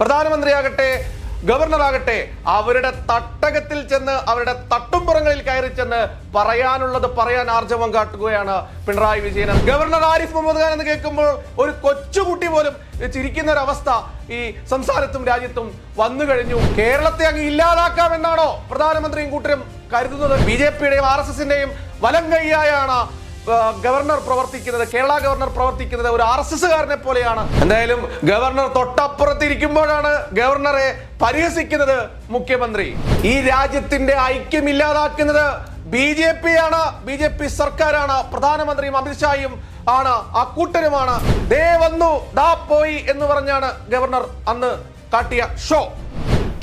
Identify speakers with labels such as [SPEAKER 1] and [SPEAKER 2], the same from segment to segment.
[SPEAKER 1] പ്രധാനമന്ത്രിയാകട്ടെ ഗവർണറാകട്ടെ അവരുടെ തട്ടകത്തിൽ ചെന്ന് അവരുടെ തട്ടുംപുറങ്ങളിൽ കയറി ചെന്ന് പറയാനുള്ളത് പറയാൻ ആർജവം കാട്ടുകയാണ് പിണറായി വിജയൻ. ഗവർണർ ആരിഫ് മുഹമ്മദ് ഖാൻ എന്ന് കേൾക്കുമ്പോൾ ഒരു കൊച്ചുകുട്ടി പോലും ചിരിക്കുന്ന ഒരു അവസ്ഥ ഈ സംസ്ഥാനത്തും രാജ്യത്തും വന്നു കഴിഞ്ഞു. കേരളത്തെ അങ്ങ് ഇല്ലാതാക്കാമെന്നാണോ പ്രധാനമന്ത്രിയും കൂട്ടരും കരുതുന്നത്? BJP-യുടെയും RSS-ന്റെയും വലം കൈയായാണ് ഗവർണർ പ്രവർത്തിക്കുന്നത്. കേരള ഗവർണർ പ്രവർത്തിക്കുന്നത് ഒരു RSS-കാരനെ പോലെയാണ്. എന്തായാലും ഗവർണർ തൊട്ടപ്പുറത്തിരിക്കുമ്പോഴാണ് ഗവർണറെ പരിഹസിക്കുന്നത് മുഖ്യമന്ത്രി. ഈ രാജ്യത്തിന്റെ ഐക്യം ഇല്ലാതാക്കുന്നത് BJP-യാണ്, BJP സർക്കാരാണ്, പ്രധാനമന്ത്രിയും അമിത്ഷായും ആണ്, ആ കൂട്ടരുമാണ്. ദേ വന്നു ദാ പോയി എന്ന് പറഞ്ഞാണ് ഗവർണർ അന്ന് കാട്ടിയ ഷോ.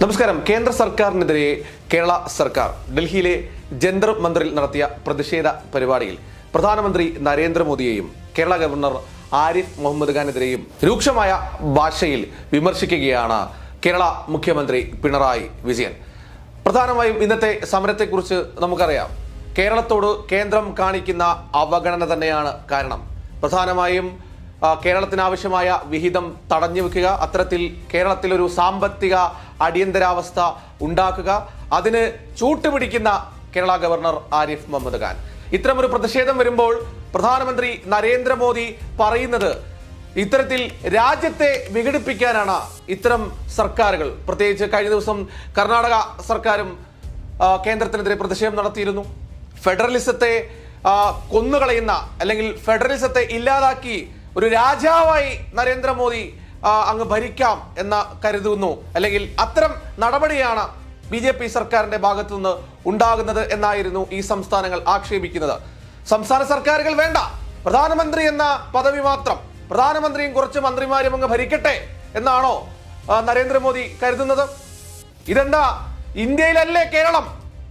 [SPEAKER 1] നമസ്കാരം. കേന്ദ്ര സർക്കാരിനെതിരെ കേരള സർക്കാർ ഡൽഹിയിലെ ജന്തർ മന്ദിറിൽ നടത്തിയ പ്രതിഷേധ പരിപാടിയിൽ പ്രധാനമന്ത്രി നരേന്ദ്രമോദിയെയും കേരള ഗവർണർ ആരിഫ് മുഹമ്മദ് ഖാനെതിരെയും രൂക്ഷമായ ഭാഷയിൽ വിമർശിക്കുകയാണ് കേരള മുഖ്യമന്ത്രി പിണറായി വിജയൻ. പ്രധാനമായും ഇന്നത്തെ സമരത്തെക്കുറിച്ച് നമുക്കറിയാം. കേരളത്തോട് കേന്ദ്രം കാണിക്കുന്ന അവഗണന തന്നെയാണ് കാരണം. പ്രധാനമായും കേരളത്തിനാവശ്യമായ വിഹിതം തടഞ്ഞു വെക്കുക, അത്തരത്തിൽ കേരളത്തിൽ ഒരു സാമ്പത്തിക അടിയന്തരാവസ്ഥ ഉണ്ടാക്കുക, അതിന് ചൂട്ടുപിടിക്കുന്ന കേരള ഗവർണർ ആരിഫ് മുഹമ്മദ് ഖാൻ. ഇത്തരമൊരു പ്രതിഷേധം വരുമ്പോൾ പ്രധാനമന്ത്രി നരേന്ദ്രമോദി പറയുന്നത് ഇത്തരത്തിൽ രാജ്യത്തെ വിഘടിപ്പിക്കാനാണ് ഇത്തരം സർക്കാരുകൾ. പ്രത്യേകിച്ച് കഴിഞ്ഞ ദിവസം കർണാടക സർക്കാരും കേന്ദ്രത്തിനെതിരെ പ്രതിഷേധം നടത്തിയിരുന്നു. ഫെഡറലിസത്തെ കൊന്നുകളയുന്ന അല്ലെങ്കിൽ ഫെഡറലിസത്തെ ഇല്ലാതാക്കി ഒരു രാജാവായി നരേന്ദ്രമോദി അങ്ങ് ഭരിക്കാം എന്ന് കരുതുന്നു, അല്ലെങ്കിൽ അത്തരം നടപടിയാണ് BJP സർക്കാരിന്റെ ഭാഗത്തു നിന്ന് ഉണ്ടാകുന്നത് എന്നായിരുന്നു ഈ സംസ്ഥാനങ്ങൾ ആക്ഷേപിക്കുന്നത്. സംസ്ഥാന സർക്കാരുകൾ വേണ്ട, പ്രധാനമന്ത്രി എന്ന പദവി മാത്രം, പ്രധാനമന്ത്രിയും കുറച്ച് മന്ത്രിമാരും അങ്ങ് ഭരിക്കട്ടെ എന്നാണോ നരേന്ദ്രമോദി കരുതുന്നത്? ഇതെന്താ, ഇന്ത്യയിലല്ലേ കേരളം?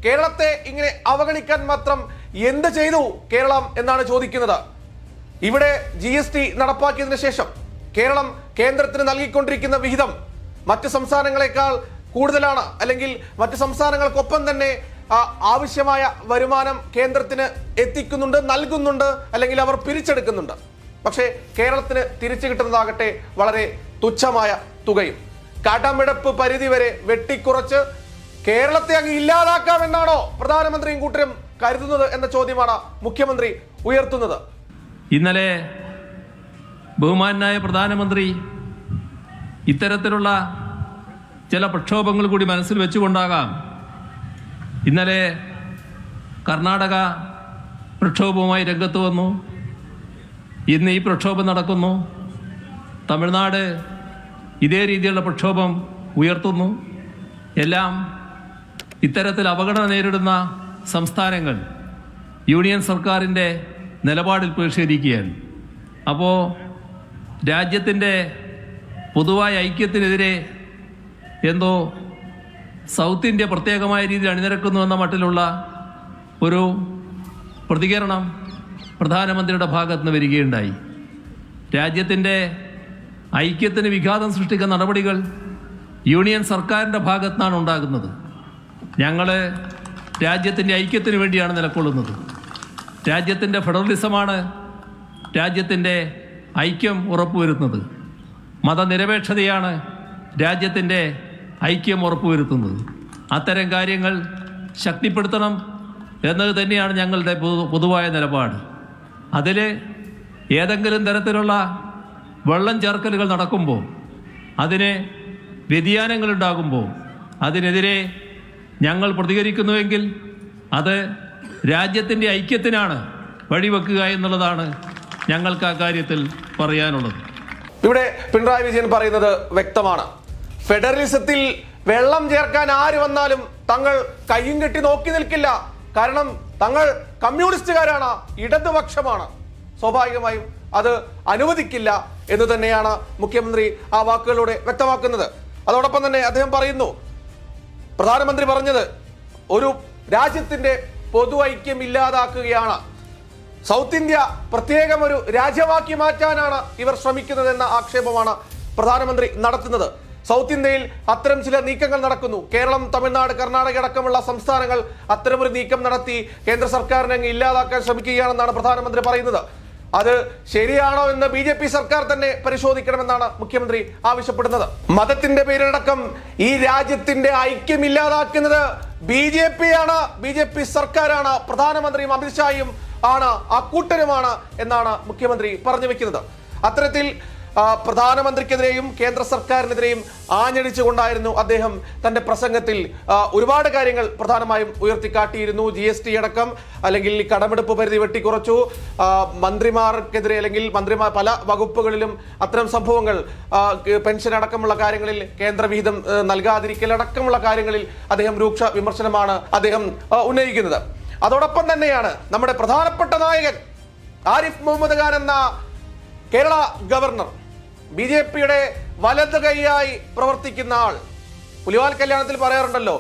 [SPEAKER 1] കേരളത്തെ ഇങ്ങനെ അവഗണിക്കാൻ മാത്രം എന്ത് ചെയ്തു കേരളം എന്നാണ് ചോദിക്കുന്നത്. ഇവിടെ GST നടപ്പാക്കിയതിനു ശേഷം കേരളം കേന്ദ്രത്തിന് നൽകിക്കൊണ്ടിരിക്കുന്ന വിഹിതം മറ്റ് സംസ്ഥാനങ്ങളെക്കാൾ കൂടുതലാണ്, അല്ലെങ്കിൽ മറ്റ് സംസ്ഥാനങ്ങൾക്കൊപ്പം തന്നെ ആവശ്യമായ വരുമാനം കേന്ദ്രത്തിന് എത്തിക്കുന്നുണ്ട്, നൽകുന്നുണ്ട്, അല്ലെങ്കിൽ അവർ പിരിച്ചെടുക്കുന്നുണ്ട്. പക്ഷേ കേരളത്തിന് തിരിച്ചു കിട്ടുന്നതാകട്ടെ വളരെ തുച്ഛമായ തുകയും. കടമെടുപ്പ് പരിധി വരെ വെട്ടിക്കുറച്ച് കേരളത്തെ അങ്ങ് ഇല്ലാതാക്കാമെന്നാണോ പ്രധാനമന്ത്രിയും കൂട്ടരും കരുതുന്നത് എന്ന ചോദ്യമാണ് മുഖ്യമന്ത്രി ഉയർത്തുന്നത്.
[SPEAKER 2] ഇന്നലെ ബഹുമാനായ പ്രധാനമന്ത്രി ഇത്തരത്തിലുള്ള ചില പ്രക്ഷോഭങ്ങൾ കൂടി മനസ്സിൽ വെച്ചുകൊണ്ടാകാം ഇന്നലെ കർണാടക പ്രക്ഷോഭവുമായി രംഗത്ത് വന്നു. ഇന്ന് ഈ പ്രക്ഷോഭം നടക്കുന്നു. തമിഴ്നാട് ഇതേ രീതിയിലുള്ള പ്രക്ഷോഭം ഉയർത്തുന്നു. എല്ലാം ഇത്തരത്തിൽ അവഗണന നേരിടുന്ന സംസ്ഥാനങ്ങൾ യൂണിയൻ സർക്കാരിൻ്റെ നിലപാടിൽ പ്രതിഷേധിക്കുകയാണ്. അപ്പോൾ രാജ്യത്തിൻ്റെ പൊതുവായ ഐക്യത്തിനെതിരെ എന്തോ സൗത്ത് ഇന്ത്യ പ്രത്യേകമായ രീതിയിൽ അണിനിരക്കുന്നു എന്ന മട്ടിലുള്ള ഒരു പ്രതികരണം പ്രധാനമന്ത്രിയുടെ ഭാഗത്ത് നിന്ന് വരികയുണ്ടായി. രാജ്യത്തിൻ്റെ ഐക്യത്തിന് വിഘാതം സൃഷ്ടിക്കുന്ന നടപടികൾ യൂണിയൻ സർക്കാരിൻ്റെ ഭാഗത്തു നിന്നാണ് ഉണ്ടാകുന്നത്. ഞങ്ങൾ രാജ്യത്തിൻ്റെ ഐക്യത്തിന് വേണ്ടിയാണ് നിലകൊള്ളുന്നത്. രാജ്യത്തിൻ്റെ ഫെഡറലിസമാണ് രാജ്യത്തിൻ്റെ ഐക്യം ഉറപ്പുവരുത്തുന്നത്. മതനിരപേക്ഷതയാണ് രാജ്യത്തിൻ്റെ ഐക്യം ഉറപ്പുവരുത്തുന്നത്. അത്തരം കാര്യങ്ങൾ ശക്തിപ്പെടുത്തണം എന്നത് തന്നെയാണ് ഞങ്ങളുടെ പൊതുവായ നിലപാട്. അതിൽ ഏതെങ്കിലും തരത്തിലുള്ള വെള്ളം ചേർക്കലുകൾ നടക്കുമ്പോൾ, അതിന് വ്യതിയാനങ്ങൾ ഉണ്ടാകുമ്പോൾ അതിനെതിരെ ഞങ്ങൾ പ്രതികരിക്കുന്നുവെങ്കിൽ അത് രാജ്യത്തിൻ്റെ ഐക്യത്തിനാണ് വഴിവെക്കുക എന്നുള്ളതാണ് ഞങ്ങൾക്ക് ആ കാര്യത്തിൽ പറയാനുള്ളത്.
[SPEAKER 1] ഇവിടെ പിണറായി വിജയൻ പറയുന്നത് വ്യക്തമാണ്. ഫെഡറലിസത്തിൽ വെള്ളം ചേർക്കാൻ ആര് വന്നാലും തങ്ങൾ കയ്യും കെട്ടി നോക്കി നിൽക്കില്ല. കാരണം തങ്ങൾ കമ്മ്യൂണിസ്റ്റുകാരാണ്, ഇടതുപക്ഷമാണ്. സ്വാഭാവികമായും അത് അനുവദിക്കില്ല എന്ന് തന്നെയാണ് മുഖ്യമന്ത്രി ആ വാക്കുകളിലൂടെ വ്യക്തമാക്കുന്നത്. അതോടൊപ്പം തന്നെ അദ്ദേഹം പറയുന്നു, പ്രധാനമന്ത്രി പറഞ്ഞത് ഒരു രാജ്യത്തിന്റെ പൊതു ഐക്യം ഇല്ലാതാക്കുകയാണ്, സൗത്ത് ഇന്ത്യ പ്രത്യേകം ഒരു രാജ്യമാക്കി മാറ്റാനാണ് ഇവർ ശ്രമിക്കുന്നതെന്ന ആക്ഷേപമാണ് പ്രധാനമന്ത്രി നടത്തുന്നത്. സൗത്ത് ഇന്ത്യയിൽ അത്തരം ചില നീക്കങ്ങൾ നടക്കുന്നു. കേരളം, തമിഴ്നാട്, കർണാടക അടക്കമുള്ള സംസ്ഥാനങ്ങൾ അത്തരമൊരു നീക്കം നടത്തി കേന്ദ്ര സർക്കാരിനെ അങ്ങ് ഇല്ലാതാക്കാൻ ശ്രമിക്കുകയാണെന്നാണ് പ്രധാനമന്ത്രി പറയുന്നത്. അത് ശരിയാണോ എന്ന് BJP സർക്കാർ തന്നെ പരിശോധിക്കണമെന്നാണ് മുഖ്യമന്ത്രി ആവശ്യപ്പെടുന്നത്. മതത്തിന്റെ പേരിലടക്കം ഈ രാജ്യത്തിന്റെ ഐക്യം ഇല്ലാതാക്കുന്നത് BJP ആണ്, BJP സർക്കാരാണ്, പ്രധാനമന്ത്രിയും അമിത്ഷായും ആണ്, ആ കൂട്ടരുമാണ് എന്നാണ് മുഖ്യമന്ത്രി പറഞ്ഞു വെക്കുന്നത്. അത്തരത്തിൽ പ്രധാനമന്ത്രിക്കെതിരെയും കേന്ദ്ര സർക്കാരിനെതിരെയും ആഞ്ഞടിച്ചുകൊണ്ടായിരുന്നു അദ്ദേഹം തന്റെ പ്രസംഗത്തിൽ ഒരുപാട് കാര്യങ്ങൾ പ്രധാനമായും ഉയർത്തിക്കാട്ടിയിരുന്നു. GST അടക്കം, അല്ലെങ്കിൽ കടമെടുപ്പ് പരിധി വെട്ടിക്കുറച്ചു, മന്ത്രിമാർക്കെതിരെ അല്ലെങ്കിൽ മന്ത്രിമാർ പല വകുപ്പുകളിലും അത്തരം സംഭവങ്ങൾ, പെൻഷൻ അടക്കമുള്ള കാര്യങ്ങളിൽ കേന്ദ്രവിഹിതം നൽകാതിരിക്കൽ അടക്കമുള്ള കാര്യങ്ങളിൽ അദ്ദേഹം രൂക്ഷ വിമർശനമാണ് അദ്ദേഹം ഉന്നയിക്കുന്നത്. അതോടൊപ്പം തന്നെയാണ് നമ്മുടെ പ്രധാനപ്പെട്ട നായകൻ ആരിഫ് മുഹമ്മദ് ഖാൻ എന്ന കേരള ഗവർണർ, BJPയുടെ വലത് കൈയായി പ്രവർത്തിക്കുന്ന ആൾ. പുലിവാൽ കല്യാണത്തിൽ പറയാറുണ്ടല്ലോ,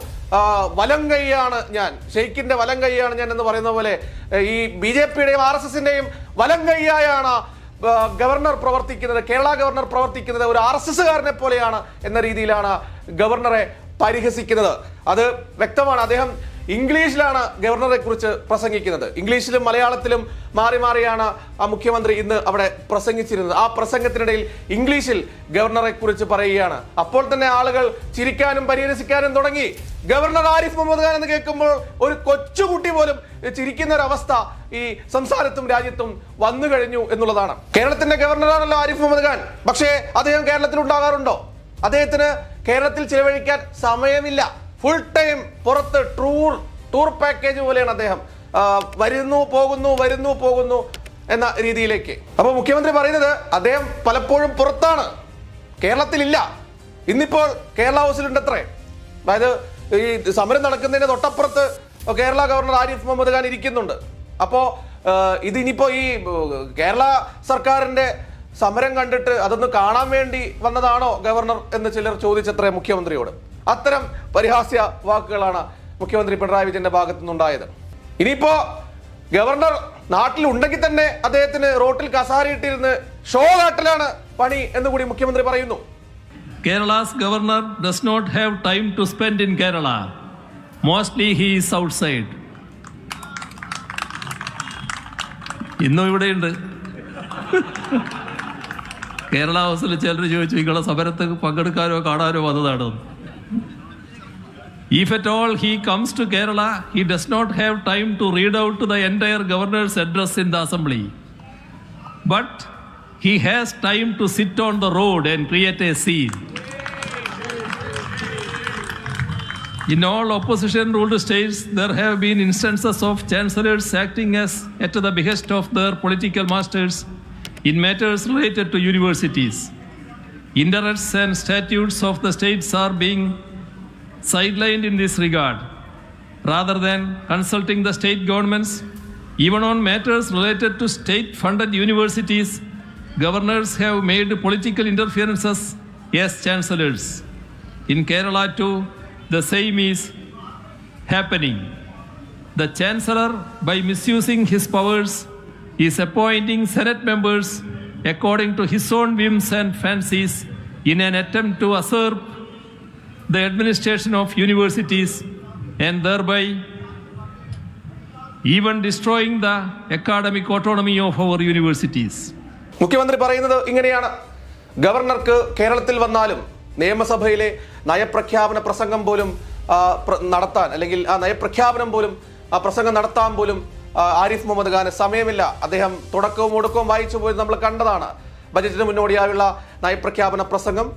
[SPEAKER 1] വലം കൈയാണ് ഞാൻ, ഷെയ്ഖിന്റെ വലം കൈയാണ് ഞാൻ എന്ന് പറയുന്ന പോലെ ഈ BJPയുടെയും RSSന്റെയും വലം കൈയായാണ് ഗവർണർ പ്രവർത്തിക്കുന്നത്, കേരള ഗവർണർ പ്രവർത്തിക്കുന്നത്. ഒരു RSSകാരനെ പോലെയാണ് എന്ന രീതിയിലാണ് ഗവർണറെ പരിഹസിക്കുന്നത്. അത് വ്യക്തമാണ്. അദ്ദേഹം ഇംഗ്ലീഷിലാണ് ഗവർണറെ കുറിച്ച് പ്രസംഗിക്കുന്നത്. ഇംഗ്ലീഷിലും മലയാളത്തിലും മാറി മാറിയാണ് ആ മുഖ്യമന്ത്രി ഇന്ന് അവിടെ പ്രസംഗിച്ചിരുന്നത്. ആ പ്രസംഗത്തിനിടയിൽ ഇംഗ്ലീഷിൽ ഗവർണറെ കുറിച്ച് പറയുകയാണ്. അപ്പോൾ തന്നെ ആളുകൾ ചിരിക്കാനും പരിഹസിക്കാനും തുടങ്ങി. ഗവർണർ ആരിഫ് മുഹമ്മദ് ഖാൻ എന്ന് കേൾക്കുമ്പോൾ ഒരു കൊച്ചുകുട്ടി പോലും ചിരിക്കുന്ന ഒരു അവസ്ഥ ഈ സംസ്ഥാനത്തും രാജ്യത്തും വന്നു കഴിഞ്ഞു എന്നുള്ളതാണ്. കേരളത്തിന്റെ ഗവർണറാണല്ലോ ആരിഫ് മുഹമ്മദ് ഖാൻ. പക്ഷേ അദ്ദേഹം കേരളത്തിൽ ഉണ്ടാകാറുണ്ടോ? അദ്ദേഹത്തിന് കേരളത്തിൽ ചിലവഴിക്കാൻ സമയമില്ല. ഫുൾ ടൈം പുറത്ത് ടൂർ പാക്കേജ് പോലെയാണ് അദ്ദേഹം. വരുന്നു പോകുന്നു എന്ന രീതിയിലേക്ക്. അപ്പോൾ മുഖ്യമന്ത്രി പറയുന്നത് അദ്ദേഹം പലപ്പോഴും പുറത്താണ്, കേരളത്തിലില്ല. ഇന്നിപ്പോൾ കേരള ഹൗസിലുണ്ട് അത്രേ. അതായത് ഈ സമരം നടക്കുന്നതിന് തൊട്ടപ്പുറത്ത് കേരള ഗവർണർ ആരിഫ് മുഹമ്മദ് ഖാൻ ഇരിക്കുന്നുണ്ട്. അപ്പോൾ ഇതിനിപ്പോൾ ഈ കേരള സർക്കാരിന്റെ സമരം കണ്ടിട്ട് അതൊന്ന് കാണാൻ വേണ്ടി വന്നതാണോ ഗവർണർ എന്ന് ചിലർ ചോദിച്ചത്രേ മുഖ്യമന്ത്രിയോട്. അത്തരം പരിഹാസ്യ വാക്കുകളാണ് മുഖ്യമന്ത്രി പിണറായി വിജയന്റെ ഭാഗത്തു നിന്നുണ്ടായത്. ഇനിയിപ്പോ ഗവർണർ നാട്ടിൽ ഉണ്ടെങ്കിൽ തന്നെ അദ്ദേഹത്തിന് റോട്ടിൽ കസാരയിട്ടിരുന്ന് ഷോ കാട്ടലാണ് പണി എന്ന് കൂടി മുഖ്യമന്ത്രി പറയുന്നു.
[SPEAKER 2] Kerala's governor does not have time to spend in Kerala. Mostly he is outside. ഇന്നും ഇവിടെയുണ്ട്. കേരള ഹൗസിൽ ചിലർ ചോദിച്ചു, നിങ്ങളെ സമരത്ത് പങ്കെടുക്കാനോ കാണാനോ വന്നതാണോ? If at all he comes to Kerala, he does not have time to read out the entire governor's address in the assembly. But he has time to sit on the road and create a scene. In all opposition-ruled states, there have been instances of chancellors acting as at the behest of their political masters in matters related to universities. Interests and statutes of the states are being sidelined in this regard. Rather than consulting the state governments, even on matters related to state-funded universities, governors have made political interferences as chancellors. In Kerala too, the same is happening. The chancellor, by misusing his powers, is appointing Senate members according to his own whims and fancies in an attempt to usurp the administration of universities and thereby even destroying the academic autonomy of our universities.
[SPEAKER 1] മുഖ്യമന്ത്രി പറയുന്നത് ഇങ്ങനെയാണ്: ഗവർണർക്ക് കേരളത്തിൽ വന്നാലും നിയമസഭയിലെ നയപ്രഖ്യാപന പ്രസംഗം പോലും നടത്താൻ, അല്ലെങ്കിൽ ആ നയപ്രഖ്യാപനം പോലും പ്രസംഗം നടത്താൻ പോലും ആരിഫ് മുഹമ്മദ് ഖാന് സമയമില്ല. അദ്ദേഹം തുടക്കവും ഒടുക്കവും വായിച്ചു പോയത് നമ്മൾ കണ്ടതാണ്. ബജറ്റിന് മുന്നോടിയായുള്ള നയപ്രഖ്യാപന പ്രസംഗം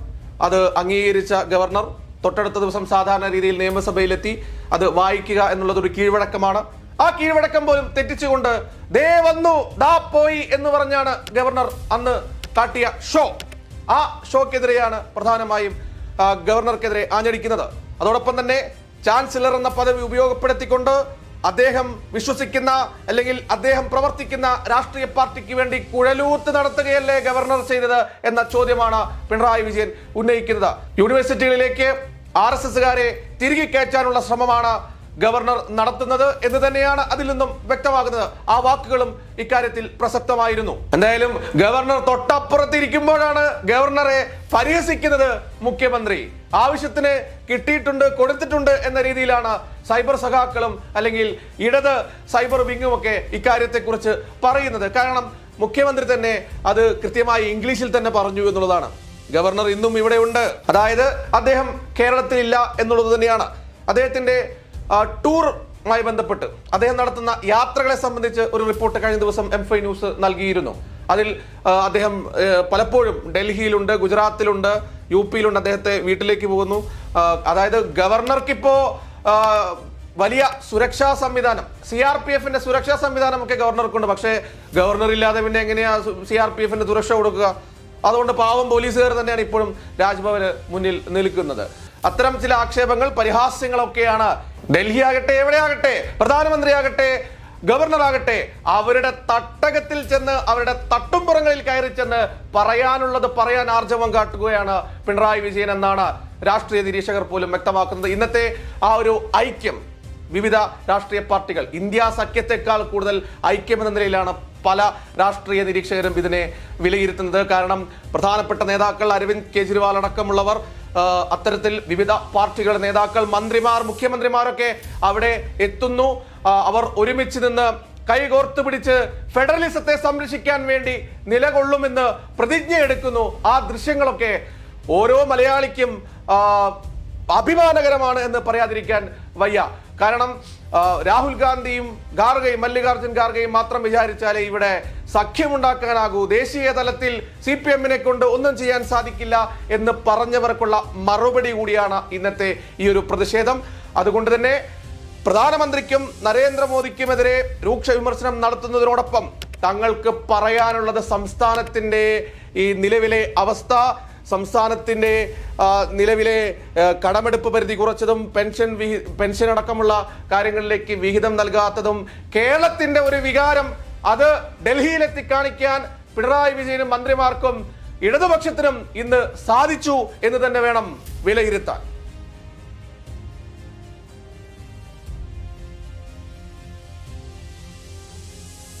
[SPEAKER 1] അത് അംഗീകരിച്ച ഗവർണർ തൊട്ടടുത്ത ദിവസം സാധാരണ രീതിയിൽ നിയമസഭയിലെത്തി അത് വായിക്കുക എന്നുള്ളത് ഒരു കീഴ്വഴക്കമാണ്. ആ കീഴ്വഴക്കം പോലും തെറ്റിച്ചുകൊണ്ട് ദേ വന്നു ദാ പോയി എന്ന് പറഞ്ഞാണ് ഗവർണർ അന്ന് കാട്ടിയ ഷോ. ആ ഷോക്കെതിരെയാണ് പ്രധാനമായും ഗവർണർക്കെതിരെ ആഞ്ഞടിക്കുന്നത്. അതോടൊപ്പം തന്നെ ചാൻസലർ എന്ന പദവി ഉപയോഗപ്പെടുത്തിക്കൊണ്ട് അദ്ദേഹം വിശ്വസിക്കുന്ന അല്ലെങ്കിൽ അദ്ദേഹം പ്രവർത്തിക്കുന്ന രാഷ്ട്രീയ പാർട്ടിക്ക് വേണ്ടി കുഴലൂത്ത് നടത്തുകയല്ലേ ഗവർണർ ചെയ്തത് എന്ന ചോദ്യമാണ് പിണറായി വിജയൻ ഉന്നയിക്കുന്നത്. യൂണിവേഴ്സിറ്റികളിലേക്ക് RSSകാരെ തിരികെ കയറ്റാനുള്ള ശ്രമമാണ് ഗവർണർ നടത്തുന്നത് എന്ന് തന്നെയാണ് അതിൽ നിന്നും വ്യക്തമാകുന്നത്. ആ വാക്കുകളും ഇക്കാര്യത്തിൽ പ്രസക്തമായിരുന്നു. എന്തായാലും ഗവർണർ തൊട്ടപ്പുറത്തിരിക്കുമ്പോഴാണ് ഗവർണറെ പരിഹസിക്കുന്നത് മുഖ്യമന്ത്രി. ആവശ്യത്തിന് കിട്ടിയിട്ടുണ്ട്, കൊടുത്തിട്ടുണ്ട് എന്ന രീതിയിലാണ് സൈബർ സഖാക്കളും അല്ലെങ്കിൽ ഇടത് സൈബർ വിങ്ങുമൊക്കെ ഇക്കാര്യത്തെക്കുറിച്ച് പറയുന്നത്. കാരണം മുഖ്യമന്ത്രി തന്നെ അത് കൃത്യമായി ഇംഗ്ലീഷിൽ തന്നെ പറഞ്ഞു എന്നുള്ളതാണ്. ഗവർണർ ഇന്നും ഇവിടെ ഉണ്ട്, അതായത് അദ്ദേഹം കേരളത്തിലില്ല എന്നുള്ളത് തന്നെയാണ്. അദ്ദേഹത്തിന്റെ ടൂറുമായി ബന്ധപ്പെട്ട് അദ്ദേഹം നടത്തുന്ന യാത്രകളെ സംബന്ധിച്ച് ഒരു റിപ്പോർട്ട് കഴിഞ്ഞ ദിവസം M5 ന്യൂസ് നൽകിയിരുന്നു. അതിൽ അദ്ദേഹം പലപ്പോഴും ഡൽഹിയിലുണ്ട്, ഗുജറാത്തിലുണ്ട്, UP യിലുണ്ട്, അദ്ദേഹത്തെ വീട്ടിലേക്ക് പോകുന്നു. അതായത് ഗവർണർക്കിപ്പോ വലിയ സുരക്ഷാ സംവിധാനം, CRPF സുരക്ഷാ സംവിധാനമൊക്കെ ഗവർണർക്കുണ്ട്. പക്ഷേ ഗവർണർ ഇല്ലാതെ പിന്നെ എങ്ങനെയാ CRPF സുരക്ഷ കൊടുക്കുക? അതുകൊണ്ട് പാവം പോലീസുകാർ തന്നെയാണ് ഇപ്പോഴും രാജ്ഭവന് മുന്നിൽ നിൽക്കുന്നത്. അത്തരം ചില ആക്ഷേപങ്ങൾ, പരിഹാസ്യങ്ങളൊക്കെയാണ് ഡൽഹി ആകട്ടെ, എവിടെയാകട്ടെ, പ്രധാനമന്ത്രിയാകട്ടെ, ഗവർണറാകട്ടെ, അവരുടെ തട്ടകത്തിൽ ചെന്ന്, അവരുടെ തട്ടുംപുറങ്ങളിൽ കയറി ചെന്ന് പറയാനുള്ളത് പറയാൻ ആർജവം കാട്ടുകയാണ് പിണറായി വിജയൻ എന്നാണ് രാഷ്ട്രീയ നിരീക്ഷകർ പോലും വ്യക്തമാക്കുന്നത്. ഇന്നത്തെ ആ ഒരു ഐക്യം, വിവിധ രാഷ്ട്രീയ പാർട്ടികൾ, ഇന്ത്യ സഖ്യത്തെക്കാൾ കൂടുതൽ ഐക്യം എന്ന നിലയിലാണ് പല രാഷ്ട്രീയ നിരീക്ഷകരും ഇതിനെ വിലയിരുത്തുന്നത്. കാരണം പ്രധാനപ്പെട്ട നേതാക്കൾ, അരവിന്ദ് കെജ്രിവാൾ അടക്കമുള്ളവർ, അത്തരത്തിൽ വിവിധ പാർട്ടികളുടെ നേതാക്കൾ, മന്ത്രിമാർ, മുഖ്യമന്ത്രിമാരൊക്കെ അവിടെ എത്തുന്നു. അവർ ഒരുമിച്ച് നിന്ന് കൈകോർത്ത് പിടിച്ച് ഫെഡറലിസത്തെ സംരക്ഷിക്കാൻ വേണ്ടി നിലകൊള്ളുമെന്ന് പ്രതിജ്ഞയെടുക്കുന്നു. ആ ദൃശ്യങ്ങളൊക്കെ ഓരോ മലയാളിക്കും അഭിമാനകരമാണ് എന്ന് പറയാതിരിക്കാൻ വയ്യ. കാരണം രാഹുൽ ഗാന്ധിയും ഖാർഗെയും, മല്ലികാർജുൻ ഖാർഗെയും മാത്രം വിചാരിച്ചാലേ ഇവിടെ സഖ്യമുണ്ടാക്കാനാകൂ, ദേശീയ തലത്തിൽ CPM-നെ കൊണ്ട് ഒന്നും ചെയ്യാൻ സാധിക്കില്ല എന്ന് പറഞ്ഞവർക്കുള്ള മറുപടി കൂടിയാണ് ഇന്നത്തെ ഈ ഒരു പ്രതിഷേധം. അതുകൊണ്ട് തന്നെ പ്രധാനമന്ത്രിക്കും നരേന്ദ്രമോദിക്കുമെതിരെ രൂക്ഷ വിമർശനം നടത്തുന്നതിനോടൊപ്പം തങ്ങൾക്ക് പറയാനുള്ളത് സംസ്ഥാനത്തിന്റെ ഈ നിലവിലെ അവസ്ഥ, സംസ്ഥാനത്തിന്റെ നിലവിലെ കടമെടുപ്പ് പരിധി കുറച്ചതും പെൻഷൻ അടക്കമുള്ള കാര്യങ്ങളിലേക്ക് വിഹിതം നൽകാത്തതും, കേരളത്തിന്റെ ഒരു വികാരം അത് ഡൽഹിയിലെത്തി കാണിക്കാൻ പിണറായി വിജയനും മന്ത്രിമാർക്കും ഇടതുപക്ഷത്തിനും ഇന്ന് സാധിച്ചു എന്ന് തന്നെ വേണം വിലയിരുത്താൻ.